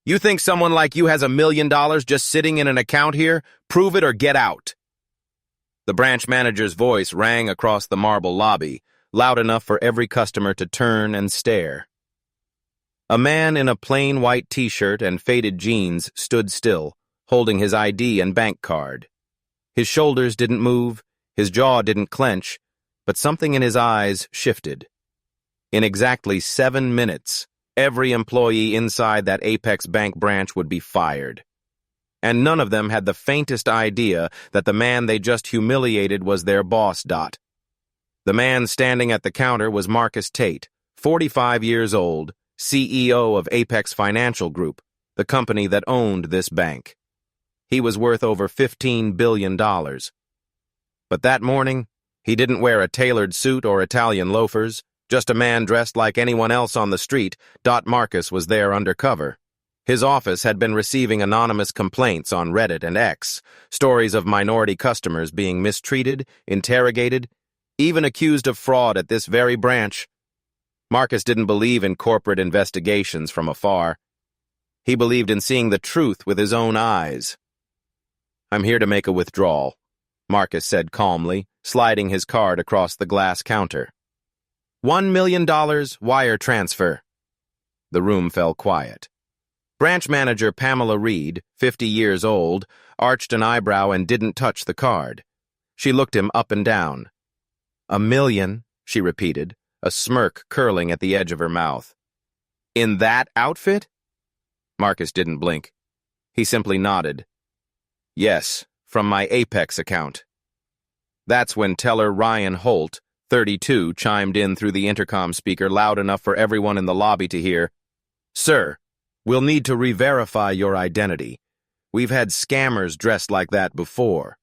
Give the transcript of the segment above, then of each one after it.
You think someone like you has $1 million just sitting in an account here? Prove it or get out. The branch manager's voice rang across the marble lobby, loud enough for every customer to turn and stare. A man in a plain white t-shirt and faded jeans stood still, holding his ID and bank card. His shoulders didn't move, his jaw didn't clench, but something in his eyes shifted. In exactly 7 minutes, every employee inside that Apex Bank branch would be fired. And none of them had the faintest idea that the man they just humiliated was their boss. The man standing at the counter was Marcus Tate, 45 years old, CEO of Apex Financial Group, the company that owned this bank. He was worth over $15 billion. But that morning, he didn't wear a tailored suit or Italian loafers, just a man dressed like anyone else on the street. Marcus was there undercover. His office had been receiving anonymous complaints on Reddit and X, stories of minority customers being mistreated, interrogated, even accused of fraud at this very branch. Marcus didn't believe in corporate investigations from afar. He believed in seeing the truth with his own eyes. "I'm here to make a withdrawal," Marcus said calmly, sliding his card across the glass counter. $1 million wire transfer. The room fell quiet. Branch manager Pamela Reed, 50 years old, arched an eyebrow and didn't touch the card. She looked him up and down. "$1 million," she repeated, a smirk curling at the edge of her mouth. "In that outfit?" Marcus didn't blink. He simply nodded. "Yes, from my Apex account." That's when teller Ryan Holt, 32, chimed in through the intercom speaker loud enough for everyone in the lobby to hear. "Sir, we'll need to re-verify your identity. We've had scammers dressed like that before."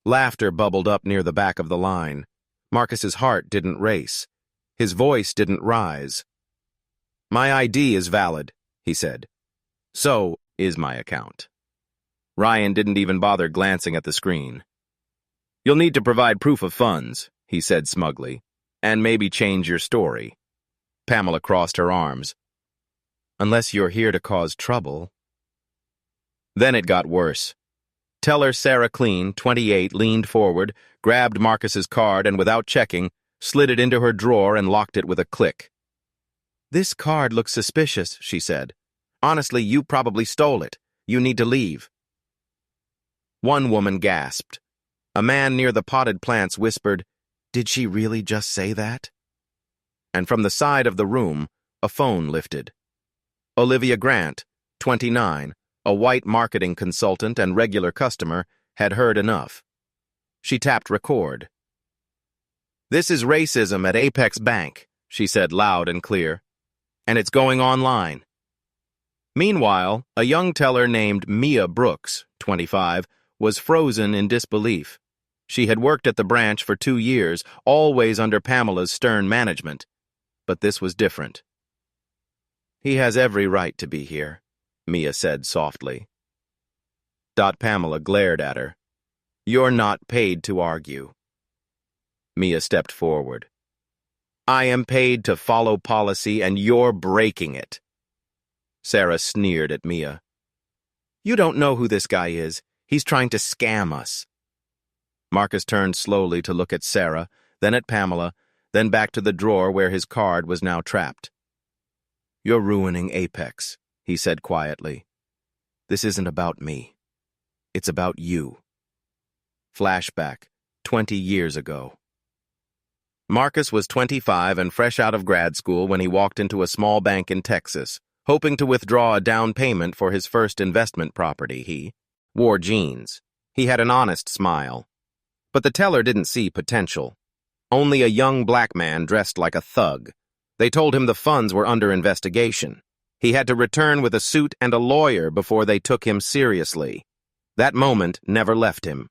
Laughter bubbled up near the back of the line. Marcus's heart didn't race. His voice didn't rise. "My ID is valid," he said. "So is my account." Ryan didn't even bother glancing at the screen. "You'll need to provide proof of funds," he said smugly, "and maybe change your story." Pamela crossed her arms. "Unless you're here to cause trouble." Then it got worse. Teller Sarah Clean, 28, leaned forward, grabbed Marcus's card, and without checking, slid it into her drawer and locked it with a click. "This card looks suspicious," she said. "Honestly, you probably stole it. You need to leave." One woman gasped. A man near the potted plants whispered, "Did she really just say that?" And from the side of the room, a phone lifted. Olivia Grant, 29, a white marketing consultant and regular customer, had heard enough. She tapped record. "This is racism at Apex Bank," she said loud and clear. "And it's going online." Meanwhile, a young teller named Mia Brooks, 25, was frozen in disbelief. She had worked at the branch for 2 years, always under Pamela's stern management. But this was different. "He has every right to be here," Mia said softly. Pamela glared at her. "You're not paid to argue." Mia stepped forward. "I am paid to follow policy, and you're breaking it." Sarah sneered at Mia. "You don't know who this guy is. He's trying to scam us." Marcus turned slowly to look at Sarah, then at Pamela, then back to the drawer where his card was now trapped. "You're ruining Apex," he said quietly. "This isn't about me. It's about you." Flashback, 20 years ago. Marcus was 25 and fresh out of grad school when he walked into a small bank in Texas, hoping to withdraw a down payment for his first investment property. He wore jeans. He had an honest smile. But the teller didn't see potential. Only a young black man dressed like a thug. They told him the funds were under investigation. He had to return with a suit and a lawyer before they took him seriously. That moment never left him.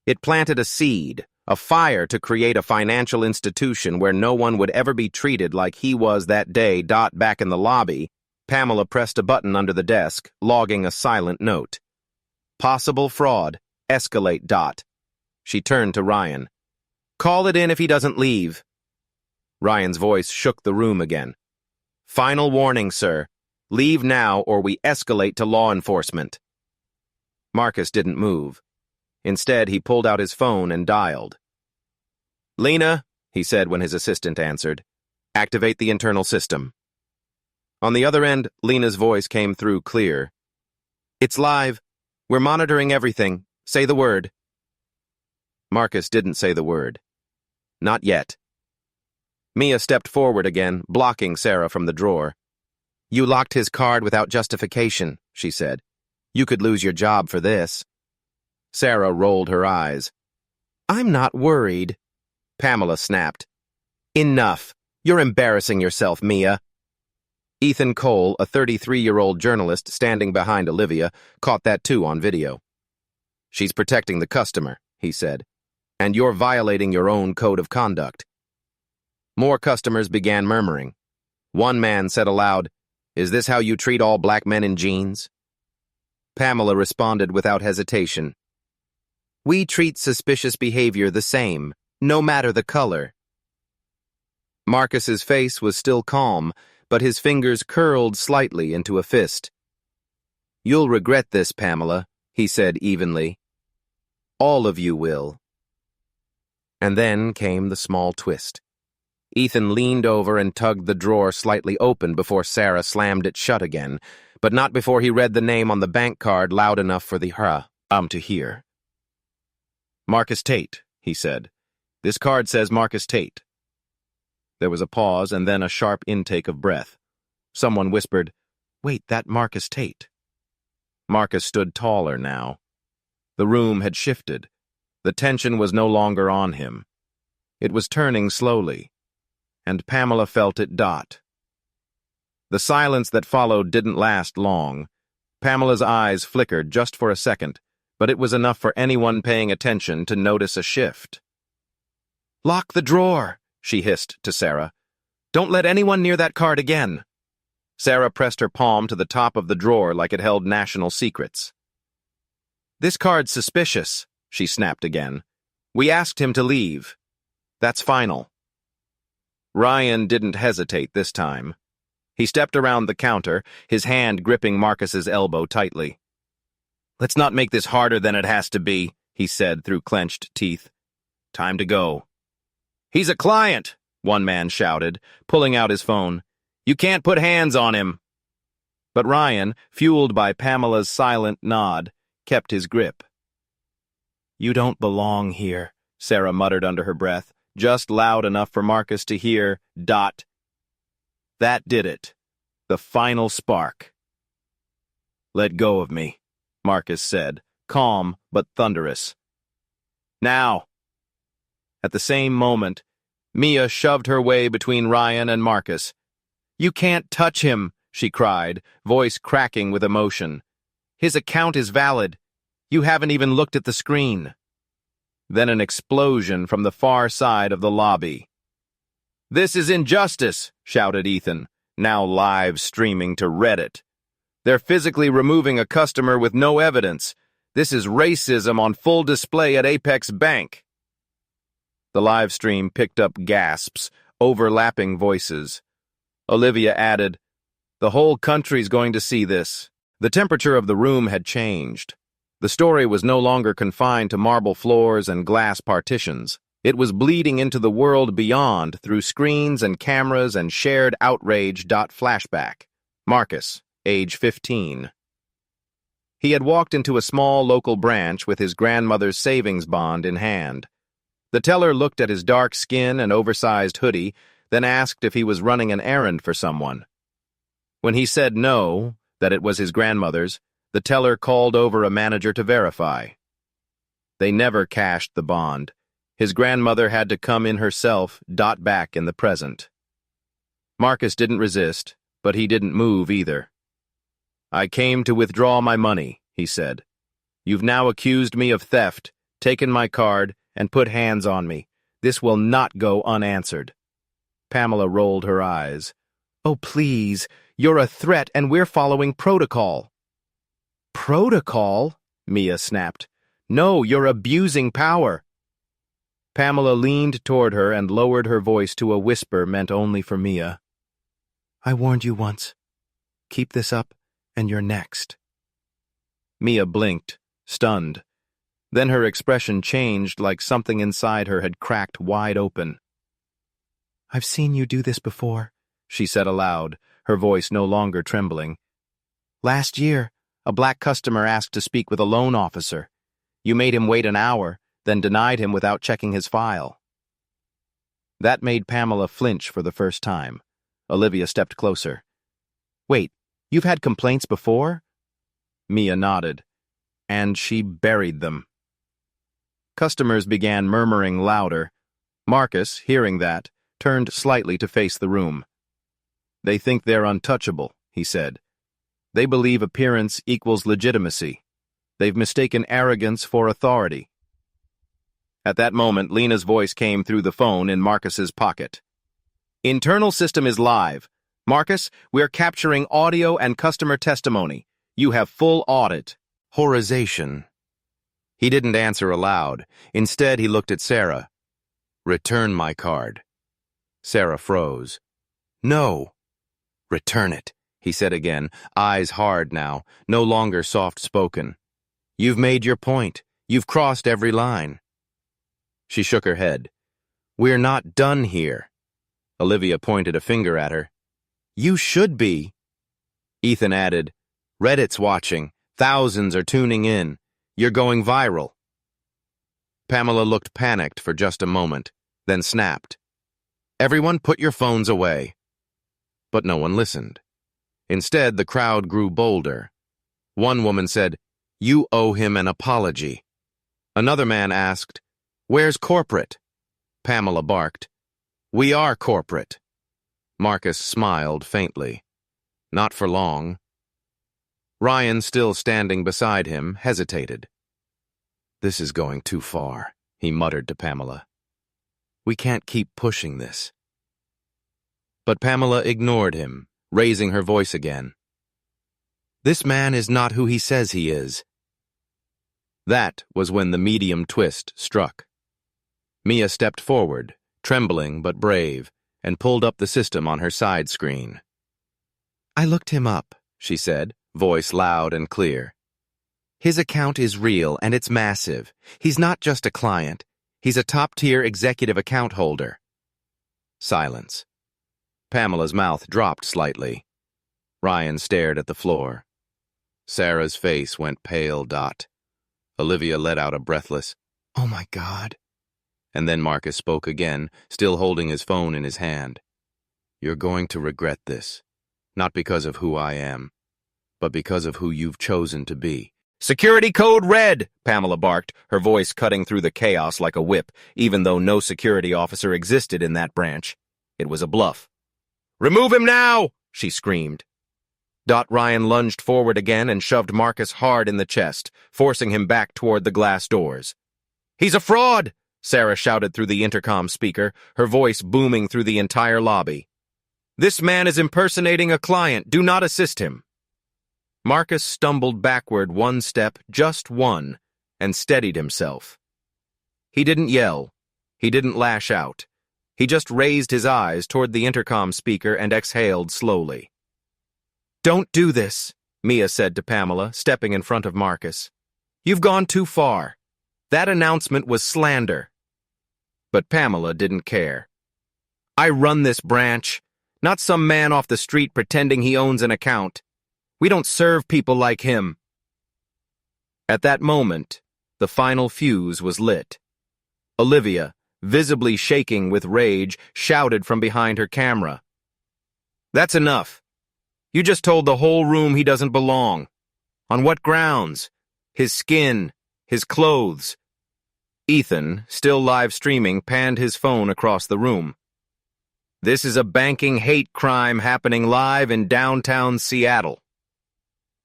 It planted a seed, a fire to create a financial institution where no one would ever be treated like he was that day. Back in the lobby, Pamela pressed a button under the desk, logging a silent note. "Possible fraud. Escalate. She turned to Ryan. "Call it in if he doesn't leave." Ryan's voice shook the room again. "Final warning, sir. Leave now or we escalate to law enforcement. Marcus didn't move. Instead, he pulled out his phone and dialed. Lena, he said when his assistant answered, activate the internal system. On the other end, Lena's voice came through clear. It's live. We're monitoring everything. Say the word. Marcus didn't say the word. Not yet. Mia stepped forward again, blocking Sarah from the drawer. You locked his card without justification, she said. You could lose your job for this. Sarah rolled her eyes. I'm not worried. Pamela snapped. Enough. You're embarrassing yourself, Mia. Ethan Cole, a 33-year-old journalist standing behind Olivia, caught that too on video. She's protecting the customer, he said, and you're violating your own code of conduct. More customers began murmuring. One man said aloud, Is this how you treat all black men in jeans? Pamela responded without hesitation. We treat suspicious behavior the same, no matter the color. Marcus's face was still calm, but his fingers curled slightly into a fist. You'll regret this, Pamela, he said evenly. All of you will. And then came the small twist. Ethan leaned over and tugged the drawer slightly open before Sarah slammed it shut again, but not before he read the name on the bank card loud enough for the to hear. Marcus Tate, he said. This card says Marcus Tate. There was a pause and then a sharp intake of breath. Someone whispered, Wait, that Marcus Tate. Marcus stood taller now. The room had shifted. The tension was no longer on him. It was turning slowly, and Pamela felt it dot. The silence that followed didn't last long. Pamela's eyes flickered just for a second, but it was enough for anyone paying attention to notice a shift. Lock the drawer, she hissed to Sarah. Don't let anyone near that card again. Sarah pressed her palm to the top of the drawer like it held national secrets. This card's suspicious, she snapped again. We asked him to leave. That's final. Ryan didn't hesitate this time. He stepped around the counter, his hand gripping Marcus's elbow tightly. Let's not make this harder than it has to be, he said through clenched teeth. Time to go. He's a client, one man shouted, pulling out his phone. You can't put hands on him. But Ryan, fueled by Pamela's silent nod, kept his grip. You don't belong here, Sarah muttered under her breath, just loud enough for Marcus to hear, dot. That did it. The final spark. Let go of me, Marcus said, calm but thunderous. Now. At the same moment, Mia shoved her way between Ryan and Marcus. You can't touch him, she cried, voice cracking with emotion. His account is valid. You haven't even looked at the screen. Then an explosion from the far side of the lobby. This is injustice, shouted Ethan, now live streaming to Reddit. They're physically removing a customer with no evidence. This is racism on full display at Apex Bank. The live stream picked up gasps, overlapping voices. Olivia added, The whole country's going to see this. The temperature of the room had changed. The story was no longer confined to marble floors and glass partitions. It was bleeding into the world beyond through screens and cameras and shared outrage. Flashback. Marcus, age 15. He had walked into a small local branch with his grandmother's savings bond in hand. The teller looked at his dark skin and oversized hoodie, then asked if he was running an errand for someone. When he said no, that it was his grandmother's, the teller called over a manager to verify. They never cashed the bond. His grandmother had to come in herself, back in the present. Marcus didn't resist, but he didn't move either. I came to withdraw my money, he said. You've now accused me of theft, taken my card, and put hands on me. This will not go unanswered. Pamela rolled her eyes. Oh, please, you're a threat and we're following protocol. Protocol? Mia snapped. No, you're abusing power. Pamela leaned toward her and lowered her voice to a whisper meant only for Mia. I warned you once. Keep this up, and you're next. Mia blinked, stunned. Then her expression changed like something inside her had cracked wide open. "I've seen you do this before," she said aloud, her voice no longer trembling. "Last year, a black customer asked to speak with a loan officer. You made him wait an hour, then denied him without checking his file." That made Pamela flinch for the first time. Olivia stepped closer. "Wait, you've had complaints before?" Mia nodded. "And she buried them." Customers began murmuring louder. Marcus, hearing that, turned slightly to face the room. "They think they're untouchable," he said. "They believe appearance equals legitimacy. They've mistaken arrogance for authority." At that moment, Lena's voice came through the phone in Marcus's pocket. "Internal system is live. Marcus, we're capturing audio and customer testimony. You have full audit." Horization. He didn't answer aloud. Instead, he looked at Sarah. "Return my card." Sarah froze. "No." "Return it," he said again, eyes hard now, no longer soft-spoken. "You've made your point. You've crossed every line." She shook her head. "We're not done here." Olivia pointed a finger at her. "You should be." Ethan added, "Reddit's watching. Thousands are tuning in. You're going viral." Pamela looked panicked for just a moment, then snapped, "Everyone put your phones away." But no one listened. Instead, the crowd grew bolder. One woman said, "You owe him an apology." Another man asked, "Where's corporate?" Pamela barked, "We are corporate." Marcus smiled faintly. Not for long. Ryan, still standing beside him, hesitated. "This is going too far," he muttered to Pamela. "We can't keep pushing this." But Pamela ignored him, raising her voice again. "This man is not who he says he is." That was when the medium twist struck. Mia stepped forward, trembling but brave, and pulled up the system on her side screen. "I looked him up," she said, voice loud and clear. "His account is real and it's massive. He's not just a client. He's a top-tier executive account holder." Silence. Pamela's mouth dropped slightly. Ryan stared at the floor. Sarah's face went pale. Olivia let out a breathless, "Oh my God." And then Marcus spoke again, still holding his phone in his hand. "You're going to regret this, not because of who I am, but because of who you've chosen to be." "Security code red!" Pamela barked, her voice cutting through the chaos like a whip, even though no security officer existed in that branch. It was a bluff. "Remove him now!" she screamed. Ryan lunged forward again and shoved Marcus hard in the chest, forcing him back toward the glass doors. "He's a fraud!" Sarah shouted through the intercom speaker, her voice booming through the entire lobby. "This man is impersonating a client. Do not assist him." Marcus stumbled backward one step, just one, and steadied himself. He didn't yell. He didn't lash out. He just raised his eyes toward the intercom speaker and exhaled slowly. "Don't do this," Mia said to Pamela, stepping in front of Marcus. "You've gone too far. That announcement was slander." But Pamela didn't care. "I run this branch, not some man off the street pretending he owns an account. We don't serve people like him." At that moment, the final fuse was lit. Olivia, visibly shaking with rage, shouted from behind her camera. "That's enough. You just told the whole room he doesn't belong. On what grounds? His skin, his clothes." Ethan, still live streaming, panned his phone across the room. "This is a banking hate crime happening live in downtown Seattle."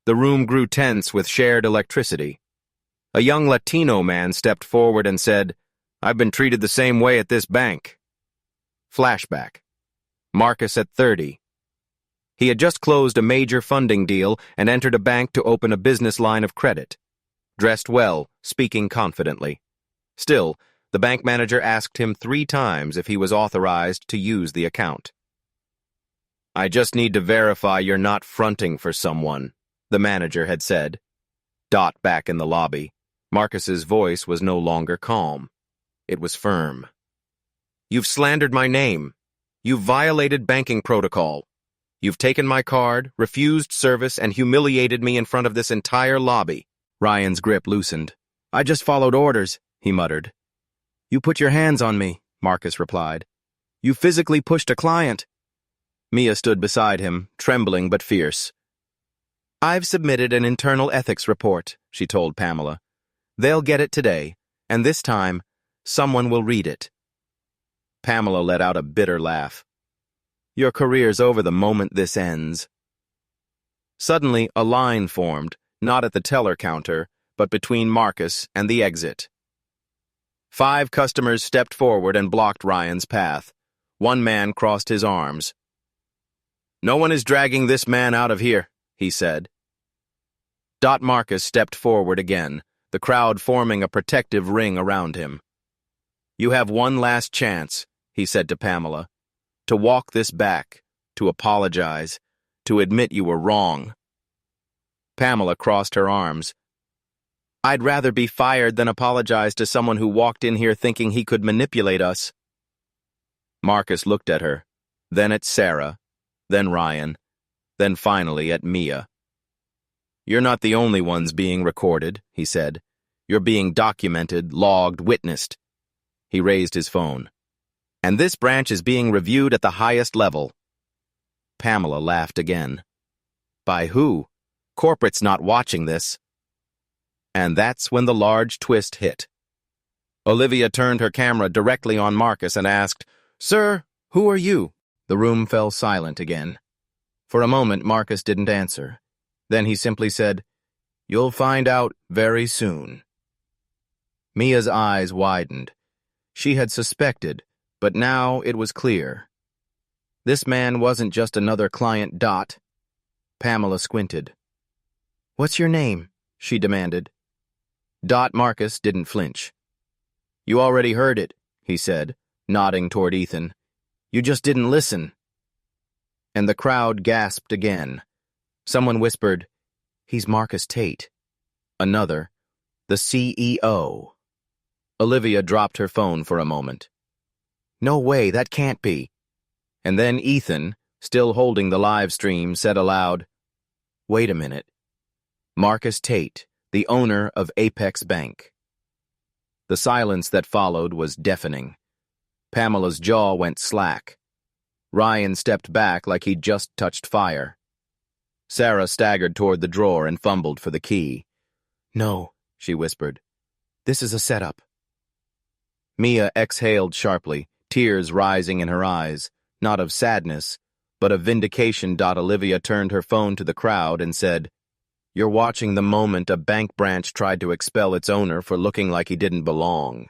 The room grew tense with shared electricity. A young Latino man stepped forward and said, "I've been treated the same way at this bank." Flashback. Marcus at 30. He had just closed a major funding deal and entered a bank to open a business line of credit. Dressed well, speaking confidently. Still, the bank manager asked him 3 times if he was authorized to use the account. I just need to verify you're not fronting for someone, the manager had said. Dot back in the lobby. Marcus's voice was no longer calm. It was firm. You've slandered my name. You've violated banking protocol. You've taken my card, refused service, and humiliated me in front of this entire lobby. Ryan's grip loosened. I just followed orders, he muttered. You put your hands on me, Marcus replied. You physically pushed a client. Mia stood beside him, trembling but fierce. I've submitted an internal ethics report, she told Pamela. They'll get it today, and this time, someone will read it. Pamela let out a bitter laugh. Your career's over the moment this ends. Suddenly, a line formed, not at the teller counter, but between Marcus and the exit. 5 customers stepped forward and blocked Ryan's path. One man crossed his arms. No one is dragging this man out of here, he said. Marcus stepped forward again, the crowd forming a protective ring around him. You have one last chance, he said to Pamela, to walk this back, to apologize, to admit you were wrong. Pamela crossed her arms. I'd rather be fired than apologize to someone who walked in here thinking he could manipulate us. Marcus looked at her, then at Sarah, then Ryan, then finally at Mia. You're not the only ones being recorded, he said. You're being documented, logged, witnessed. He raised his phone. And this branch is being reviewed at the highest level. Pamela laughed again. By who? Corporate's not watching this. And that's when the large twist hit. Olivia turned her camera directly on Marcus and asked, Sir, who are you? The room fell silent again. For a moment, Marcus didn't answer. Then he simply said, You'll find out very soon. Mia's eyes widened. She had suspected, but now it was clear. This man wasn't just another client. Pamela squinted. What's your name? She demanded. Marcus didn't flinch. You already heard it, he said, nodding toward Ethan. You just didn't listen. And the crowd gasped again. Someone whispered, He's Marcus Tate. Another, the CEO. Olivia dropped her phone for a moment. No way, that can't be. And then Ethan, still holding the live stream, said aloud, Wait a minute. Marcus Tate, the owner of Apex Bank. The silence that followed was deafening. Pamela's jaw went slack. Ryan stepped back like he'd just touched fire. Sarah staggered toward the drawer and fumbled for the key. No, she whispered. This is a setup. Mia exhaled sharply, tears rising in her eyes, not of sadness, but of vindication. Olivia turned her phone to the crowd and said, You're watching the moment a bank branch tried to expel its owner for looking like he didn't belong.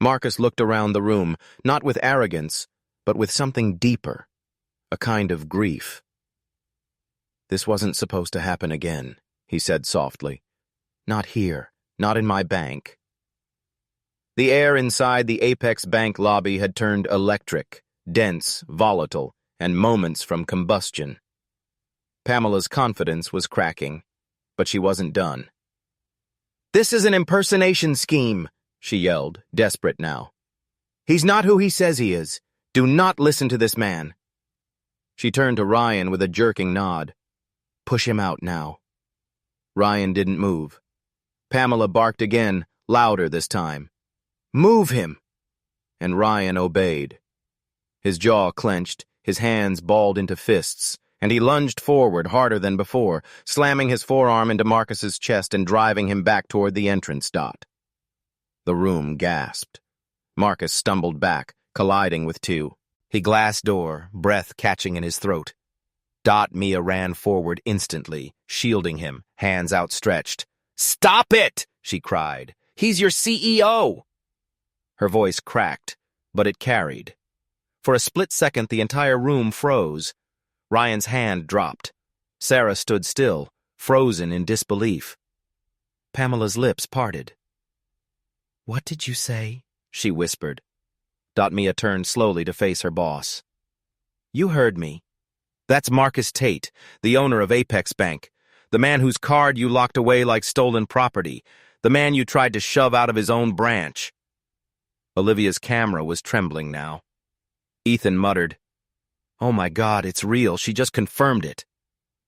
Marcus looked around the room, not with arrogance, but with something deeper, a kind of grief. This wasn't supposed to happen again, he said softly. Not here, not in my bank. The air inside the Apex Bank lobby had turned electric, dense, volatile, and moments from combustion. Pamela's confidence was cracking, but she wasn't done. This is an impersonation scheme, she yelled, desperate now. He's not who he says he is. Do not listen to this man. She turned to Ryan with a jerking nod. Push him out now. Ryan didn't move. Pamela barked again, louder this time. Move him! And Ryan obeyed. His jaw clenched, his hands balled into fists, and he lunged forward harder than before, slamming his forearm into Marcus's chest and driving him back toward the entrance. The room gasped. Marcus stumbled back, colliding with two. He glassed door, breath catching in his throat. Mia ran forward instantly, shielding him, hands outstretched. Stop it! She cried. He's your CEO! Her voice cracked, but it carried. For a split second, the entire room froze. Ryan's hand dropped. Sarah stood still, frozen in disbelief. Pamela's lips parted. What did you say? She whispered. Mia turned slowly to face her boss. You heard me. That's Marcus Tate, the owner of Apex Bank, the man whose card you locked away like stolen property, the man you tried to shove out of his own branch. Olivia's camera was trembling now. Ethan muttered, "Oh my God, it's real, she just confirmed it."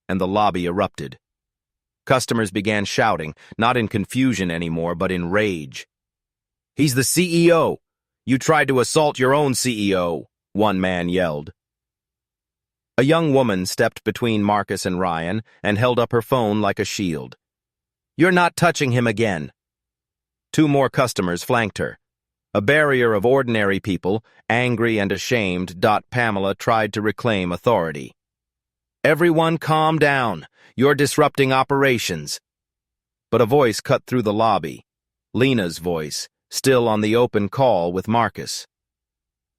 And the lobby erupted. Customers began shouting, not in confusion anymore, but in rage. "He's the CEO! You tried to assault your own CEO!" one man yelled. A young woman stepped between Marcus and Ryan and held up her phone like a shield. "You're not touching him again." Two more customers flanked her. A barrier of ordinary people, angry and ashamed, Pamela tried to reclaim authority. "Everyone calm down. You're disrupting operations." But a voice cut through the lobby. Lena's voice, still on the open call with Marcus.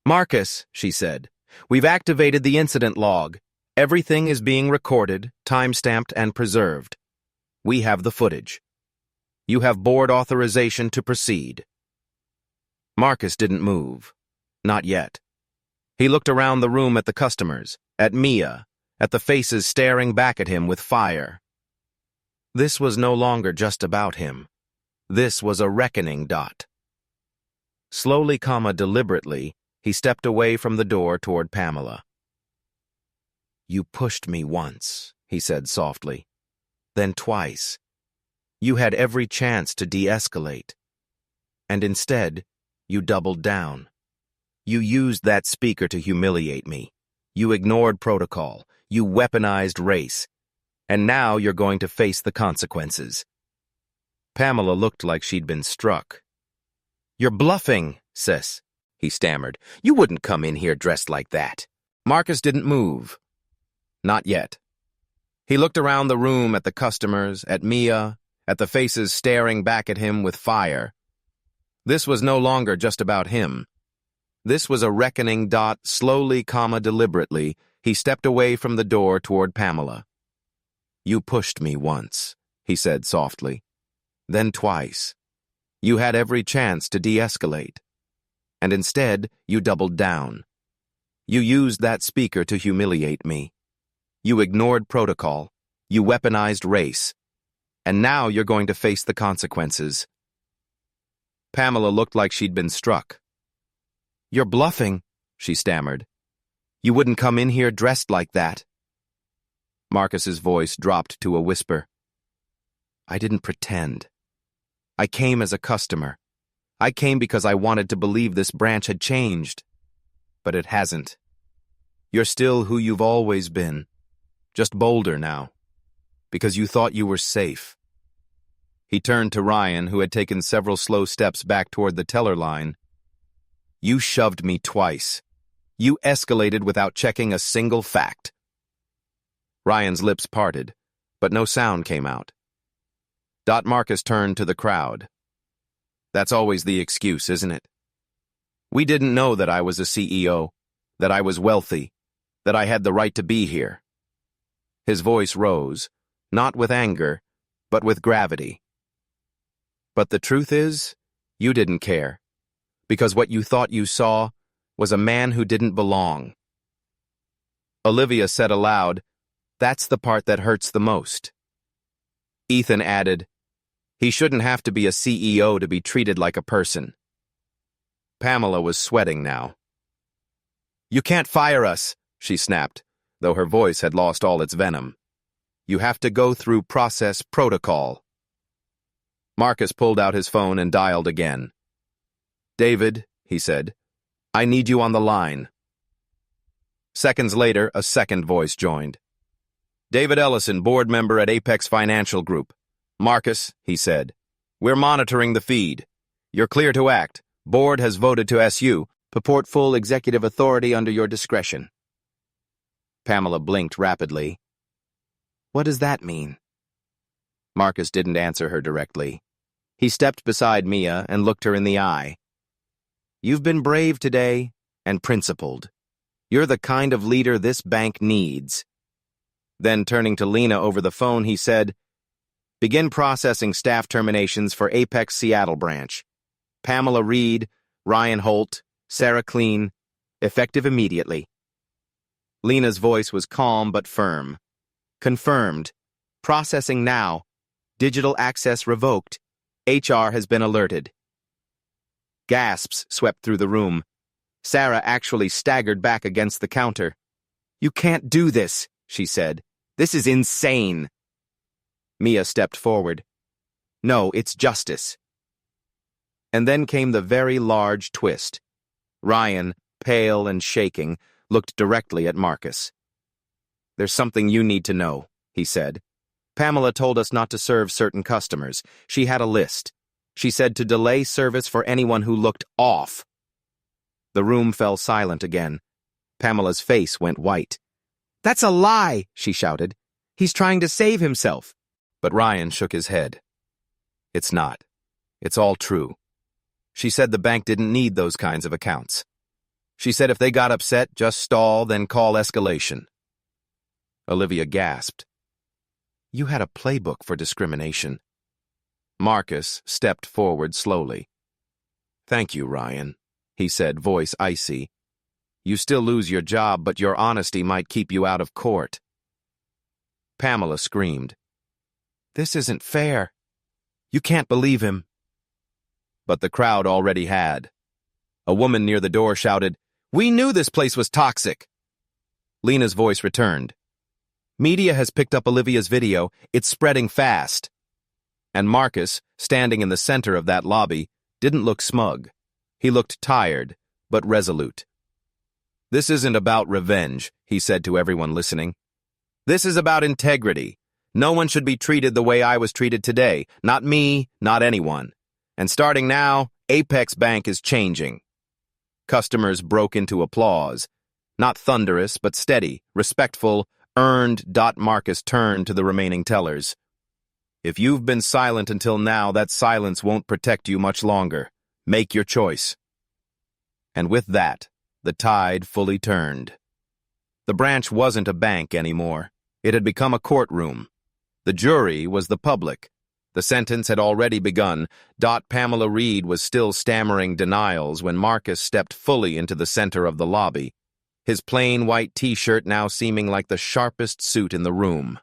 "Marcus," she said, "we've activated the incident log. Everything is being recorded, time-stamped, and preserved. We have the footage. You have board authorization to proceed." Marcus didn't move. Not yet. He looked around the room at the customers, at Mia, at the faces staring back at him with fire. This was no longer just about him. This was a reckoning. Slowly, deliberately, he stepped away from the door toward Pamela. "You pushed me once," he said softly. "Then twice. You had every chance to de-escalate. And instead, you doubled down. You used that speaker to humiliate me. You ignored protocol. You weaponized race. And now you're going to face the consequences." Pamela looked like she'd been struck. "You're bluffing, sis," he stammered. "You wouldn't come in here dressed like that." Marcus didn't move. Not yet. He looked around the room at the customers, at Mia, at the faces staring back at him with fire. This was no longer just about him. This was a reckoning. Slowly, deliberately, he stepped away from the door toward Pamela. "You pushed me once," he said softly. "Then twice. You had every chance to de-escalate. And instead, you doubled down. You used that speaker to humiliate me. You ignored protocol. You weaponized race. And now you're going to face the consequences." Pamela looked like she'd been struck. "You're bluffing," she stammered. "You wouldn't come in here dressed like that." Marcus's voice dropped to a whisper. "I didn't pretend. I came as a customer. I came because I wanted to believe this branch had changed. But it hasn't. You're still who you've always been, just bolder now, because you thought you were safe." He turned to Ryan, who had taken several slow steps back toward the teller line. "You shoved me twice. You escalated without checking a single fact." Ryan's lips parted, but no sound came out. Marcus turned to the crowd. "That's always the excuse, isn't it? We didn't know that I was a CEO, that I was wealthy, that I had the right to be here." His voice rose, not with anger, but with gravity. "But the truth is, you didn't care, because what you thought you saw was a man who didn't belong." Olivia said aloud, "That's the part that hurts the most." Ethan added, "He shouldn't have to be a CEO to be treated like a person." Pamela was sweating now. "You can't fire us," she snapped, though her voice had lost all its venom. "You have to go through process protocol." Marcus pulled out his phone and dialed again. "David," he said, "I need you on the line." Seconds later, a second voice joined. "David Ellison, board member at Apex Financial Group. Marcus," he said, "we're monitoring the feed. You're clear to act. Board has voted to SU. Purport full executive authority under your discretion." Pamela blinked rapidly. "What does that mean?" Marcus didn't answer her directly. He stepped beside Mia and looked her in the eye. "You've been brave today and principled. You're the kind of leader this bank needs." Then, turning to Lena over the phone, he said, "Begin processing staff terminations for Apex Seattle branch. Pamela Reed, Ryan Holt, Sarah Clean, effective immediately." Lena's voice was calm but firm. Confirmed. Processing now. Digital access revoked. HR has been alerted. Gasps swept through the room. Sarah actually staggered back against the counter. "You can't do this," she said. "This is insane." Mia stepped forward. "No, it's justice." And then came the very large twist. Ryan, pale and shaking, looked directly at Marcus. "There's something you need to know," he said. "Pamela told us not to serve certain customers. She had a list. She said to delay service for anyone who looked off." The room fell silent again. Pamela's face went white. "That's a lie," she shouted. "He's trying to save himself." But Ryan shook his head. "It's not. It's all true. She said the bank didn't need those kinds of accounts. She said if they got upset, just stall, then call escalation." Olivia gasped. "You had a playbook for discrimination." Marcus stepped forward slowly. "Thank you, Ryan," he said, voice icy. "You still lose your job, but your honesty might keep you out of court." Pamela screamed. "This isn't fair. You can't believe him." But the crowd already had. A woman near the door shouted, "We knew this place was toxic." Lena's voice returned. "Media has picked up Olivia's video. It's spreading fast." And Marcus, standing in the center of that lobby, didn't look smug. He looked tired, but resolute. "This isn't about revenge," he said to everyone listening. "This is about integrity. No one should be treated the way I was treated today. Not me, not anyone. And starting now, Apex Bank is changing." Customers broke into applause. Not thunderous, but steady, respectful, earned. Marcus turned to the remaining tellers. "If you've been silent until now, that silence won't protect you much longer. Make your choice." And with that, the tide fully turned. The branch wasn't a bank anymore. It had become a courtroom. The jury was the public. The sentence had already begun. Pamela Reed was still stammering denials when Marcus stepped fully into the center of the lobby, his plain white t-shirt now seeming like the sharpest suit in the room.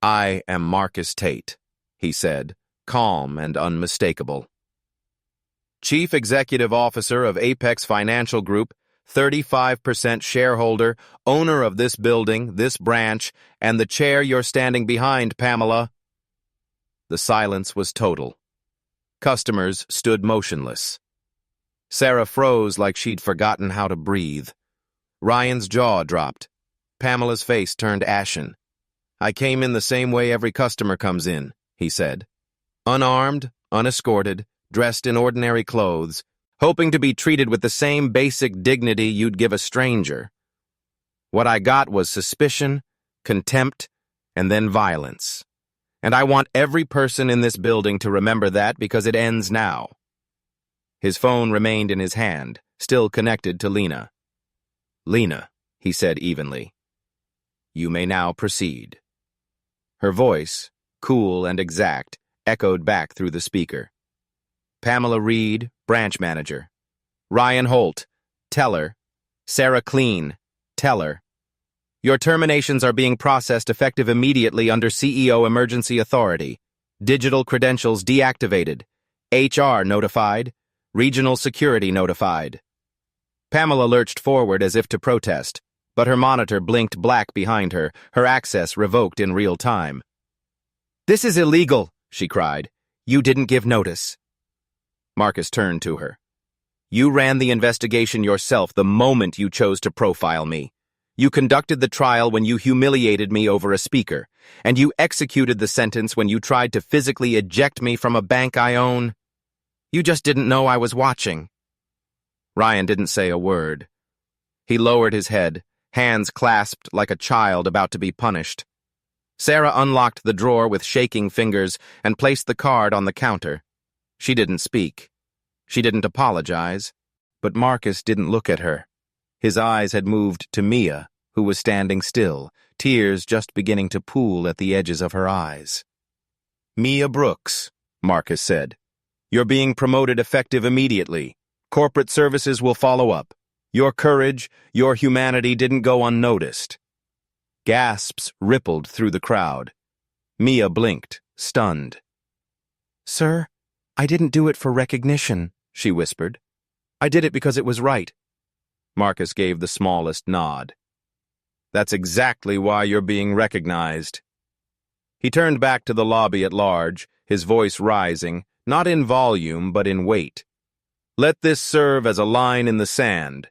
"I am Marcus Tate," he said, calm and unmistakable. "Chief Executive Officer of Apex Financial Group, 35% shareholder, owner of this building, this branch, and the chair you're standing behind, Pamela." The silence was total. Customers stood motionless. Sarah froze like she'd forgotten how to breathe. Ryan's jaw dropped. Pamela's face turned ashen. "I came in the same way every customer comes in," he said. "Unarmed, unescorted, dressed in ordinary clothes, hoping to be treated with the same basic dignity you'd give a stranger. What I got was suspicion, contempt, and then violence. And I want every person in this building to remember that because it ends now." His phone remained in his hand, still connected to Lena. "Lena," he said evenly, "you may now proceed." Her voice, cool and exact, echoed back through the speaker. "Pamela Reed, branch manager. Ryan Holt, teller. Sarah Clean, teller. Your terminations are being processed effective immediately under CEO emergency authority. Digital credentials deactivated. HR notified. Regional security notified." Pamela lurched forward as if to protest, but her monitor blinked black behind her, her access revoked in real time. "This is illegal," she cried. "You didn't give notice." Marcus turned to her. "You ran the investigation yourself the moment you chose to profile me. You conducted the trial when you humiliated me over a speaker, and you executed the sentence when you tried to physically eject me from a bank I own. You just didn't know I was watching." Ryan didn't say a word. He lowered his head, hands clasped like a child about to be punished. Sarah unlocked the drawer with shaking fingers and placed the card on the counter. She didn't speak. She didn't apologize. But Marcus didn't look at her. His eyes had moved to Mia, who was standing still, tears just beginning to pool at the edges of her eyes. "Mia Brooks," Marcus said. "You're being promoted effective immediately. Corporate services will follow up. Your courage, your humanity didn't go unnoticed. Gasps rippled through the crowd. Mia blinked, stunned. "Sir, I didn't do it for recognition," she whispered. "I did it because it was right." Marcus gave the smallest nod. "That's exactly why you're being recognized." He turned back to the lobby at large, his voice rising, not in volume but in weight. "Let this serve as a line in the sand.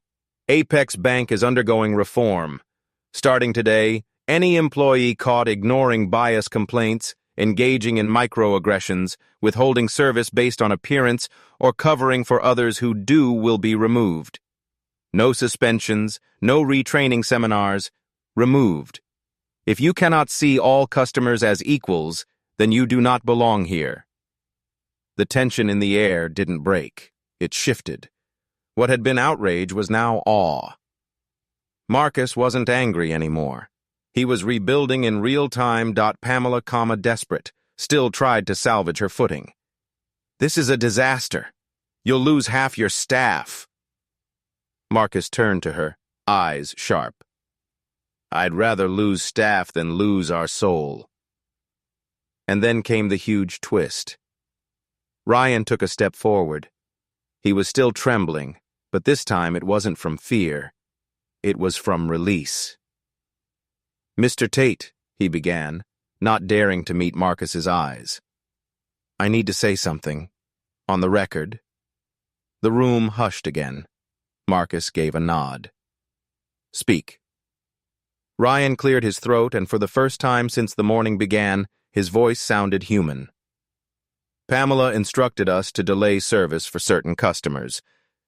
Apex Bank is undergoing reform. Starting today, any employee caught ignoring bias complaints, engaging in microaggressions, withholding service based on appearance, or covering for others who do will be removed. No suspensions, no retraining seminars, removed. If you cannot see all customers as equals, then you do not belong here." The tension in the air didn't break. It shifted. What had been outrage was now awe. Marcus wasn't angry anymore. He was rebuilding in real time. Pamela, desperate, still tried to salvage her footing. "This is a disaster. You'll lose half your staff." Marcus turned to her, eyes sharp. "I'd rather lose staff than lose our soul." And then came the huge twist. Ryan took a step forward. He was still trembling, but this time it wasn't from fear. It was from release. "Mr. Tate," he began, not daring to meet Marcus's eyes. "I need to say something. On the record." The room hushed again. Marcus gave a nod. "Speak." Ryan cleared his throat, and for the first time since the morning began, his voice sounded human. "Pamela instructed us to delay service for certain customers.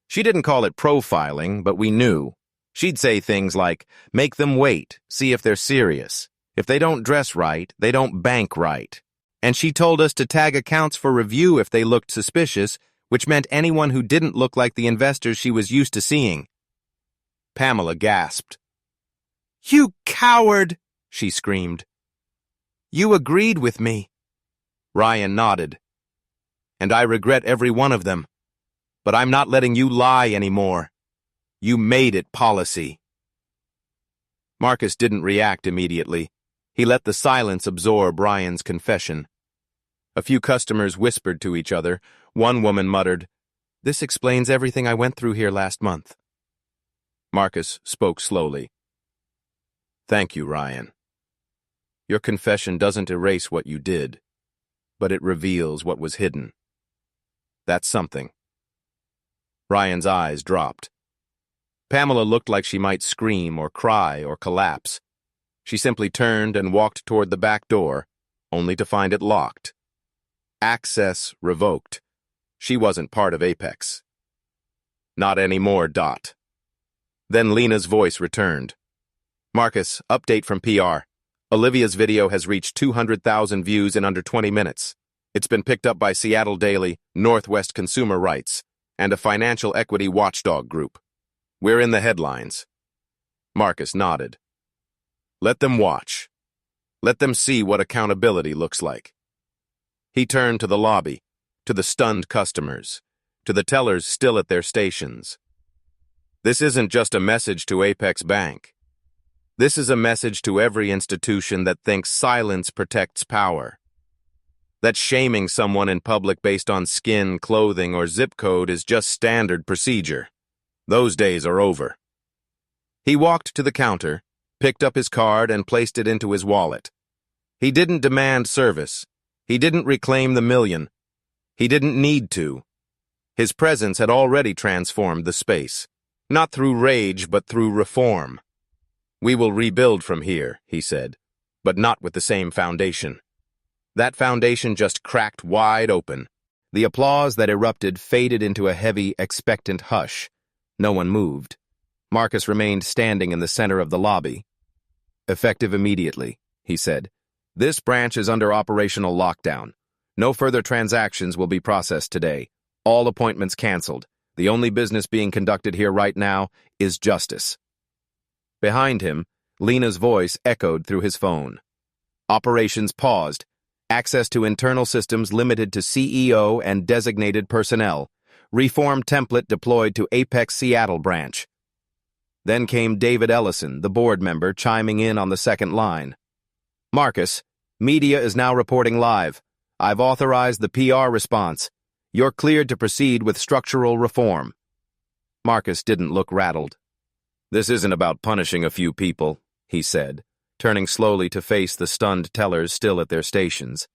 She didn't call it profiling, but we knew. She'd say things like, make them wait, see if they're serious. If they don't dress right, they don't bank right. And she told us to tag accounts for review if they looked suspicious, which meant anyone who didn't look like the investors she was used to seeing." Pamela gasped. "You coward!" she screamed. "You agreed with me." Ryan nodded. "And I regret every one of them. But I'm not letting you lie anymore. You made it policy." Marcus didn't react immediately. He let the silence absorb Ryan's confession. A few customers whispered to each other. One woman muttered, "This explains everything I went through here last month." Marcus spoke slowly. "Thank you, Ryan. Your confession doesn't erase what you did, but it reveals what was hidden. That's something." Ryan's eyes dropped. Pamela looked like she might scream or cry or collapse. She simply turned and walked toward the back door, only to find it locked. Access revoked. She wasn't part of Apex. "Not anymore, Dot." Then Lena's voice returned. "Marcus, update from PR. Olivia's video has reached 200,000 views in under 20 minutes. It's been picked up by Seattle Daily, Northwest Consumer Rights, and a financial equity watchdog group. We're in the headlines." Marcus nodded. "Let them watch. Let them see what accountability looks like." He turned to the lobby, to the stunned customers, to the tellers still at their stations. "This isn't just a message to Apex Bank. This is a message to every institution that thinks silence protects power. That shaming someone in public based on skin, clothing, or zip code is just standard procedure. Those days are over." He walked to the counter, picked up his card, and placed it into his wallet. He didn't demand service. He didn't reclaim the million. He didn't need to. His presence had already transformed the space, not through rage but through reform. "We will rebuild from here," he said, "but not with the same foundation." That foundation just cracked wide open. The applause that erupted faded into a heavy, expectant hush. No one moved. Marcus remained standing in the center of the lobby. "Effective immediately," he said. "This branch is under operational lockdown. No further transactions will be processed today. All appointments canceled. The only business being conducted here right now is justice." Behind him, Lena's voice echoed through his phone. "Operations paused. Access to internal systems limited to CEO and designated personnel. Reform template deployed to Apex Seattle branch." Then came David Ellison, the board member, chiming in on the second line. Marcus, media is now reporting live. I've authorized the PR response. You're cleared to proceed with structural reform. Marcus didn't look rattled. This isn't about punishing a few people, he said, turning slowly to face the stunned tellers still at their stations.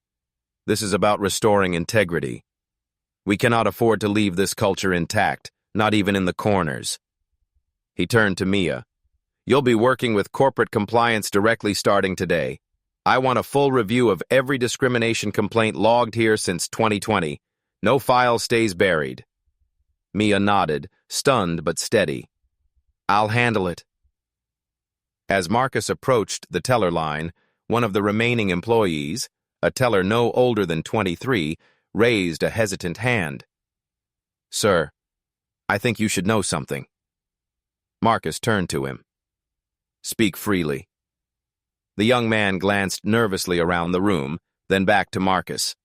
This is about restoring integrity. We cannot afford to leave this culture intact, not even in the corners. He turned to Mia. You'll be working with corporate compliance directly starting today. I want a full review of every discrimination complaint logged here since 2020. No file stays buried. Mia nodded, stunned but steady. I'll handle it. As Marcus approached the teller line, one of the remaining employees, a teller no older than 23, raised a hesitant hand. Sir, I think you should know something. Marcus turned to him. Speak freely. The young man glanced nervously around the room, then back to Marcus.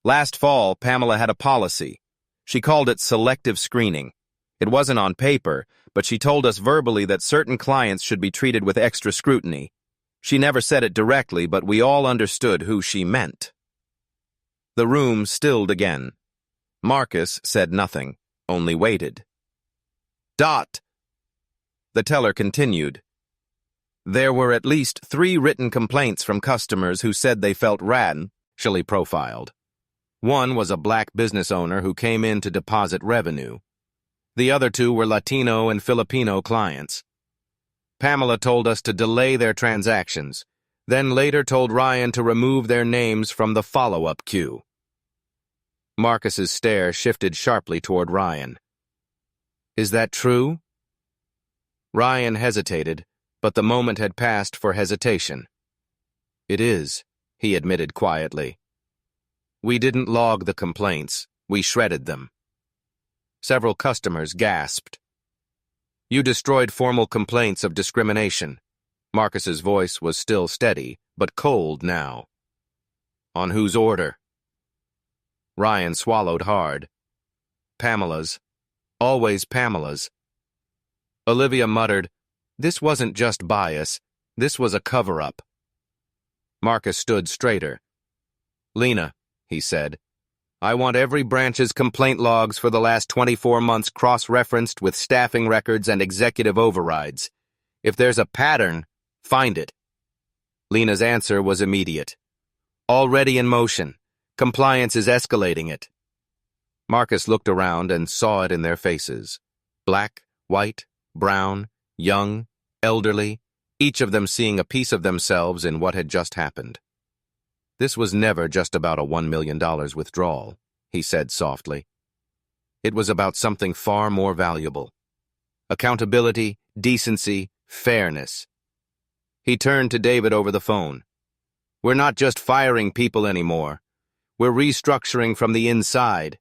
Last fall, Pamela had a policy. She called it selective screening. It wasn't on paper, but she told us verbally that certain clients should be treated with extra scrutiny. She never said it directly, but we all understood who she meant. The room stilled again. Marcus said nothing, only waited. Dot. The teller continued. There were at least 3 written complaints from customers who said they felt racially profiled. One was a black business owner who came in to deposit revenue. The other 2 were Latino and Filipino clients. Pamela told us to delay their transactions, then later told Ryan to remove their names from the follow-up queue. Marcus's stare shifted sharply toward Ryan. Is that true? Ryan hesitated, but the moment had passed for hesitation. It is, he admitted quietly. We didn't log the complaints, we shredded them. Several customers gasped. You destroyed formal complaints of discrimination. Marcus's voice was still steady, but cold now. On whose order? Ryan swallowed hard. Pamela's. Always Pamela's. Olivia muttered, This wasn't just bias, this was a cover-up. Marcus stood straighter. Lena, he said, I want every branch's complaint logs for the last 24 months cross-referenced with staffing records and executive overrides. If there's a pattern, find it. Lena's answer was immediate. Already in motion. Compliance is escalating it. Marcus looked around and saw it in their faces. Black, white, brown, young, elderly, each of them seeing a piece of themselves in what had just happened. This was never just about a $1 million withdrawal, he said softly. It was about something far more valuable. Accountability, decency, fairness. He turned to David over the phone. We're not just firing people anymore. We're restructuring from the inside.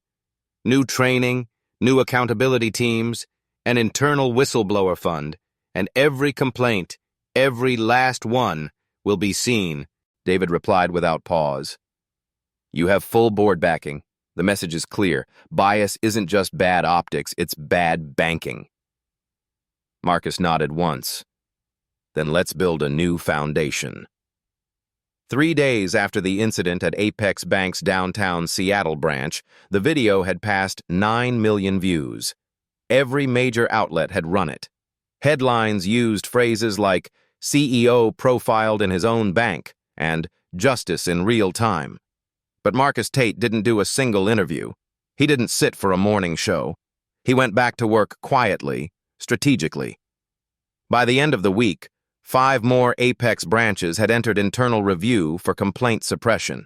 New training, new accountability teams, an internal whistleblower fund, and every complaint, every last one, will be seen, David replied without pause. You have full board backing. The message is clear. Bias isn't just bad optics, it's bad banking. Marcus nodded once. Then let's build a new foundation. 3 days after the incident at Apex Bank's downtown Seattle branch, the video had passed 9 million views. Every major outlet had run it. Headlines used phrases like CEO profiled in his own bank and justice in real time. But Marcus Tate didn't do a single interview. He didn't sit for a morning show. He went back to work quietly, strategically. By the end of the week, 5 more Apex branches had entered internal review for complaint suppression.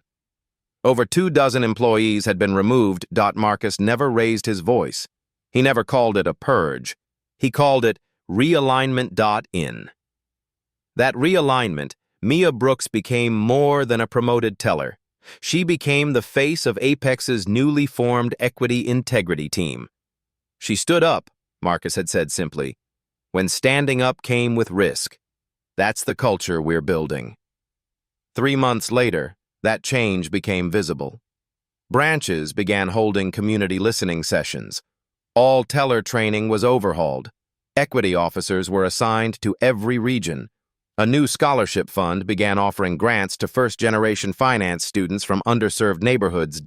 Over 24 employees had been removed. Marcus never raised his voice. He never called it a purge. He called it realignment.in. That realignment, Mia Brooks became more than a promoted teller. She became the face of Apex's newly formed equity integrity team. She stood up, Marcus had said simply, when standing up came with risk. That's the culture we're building. 3 months later, that change became visible. Branches began holding community listening sessions. All teller training was overhauled. Equity officers were assigned to every region. A new scholarship fund began offering grants to first-generation finance students from underserved neighborhoods.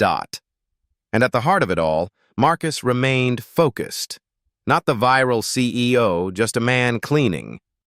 And at the heart of it all, Marcus remained focused. Not the viral CEO, just a man cleaning.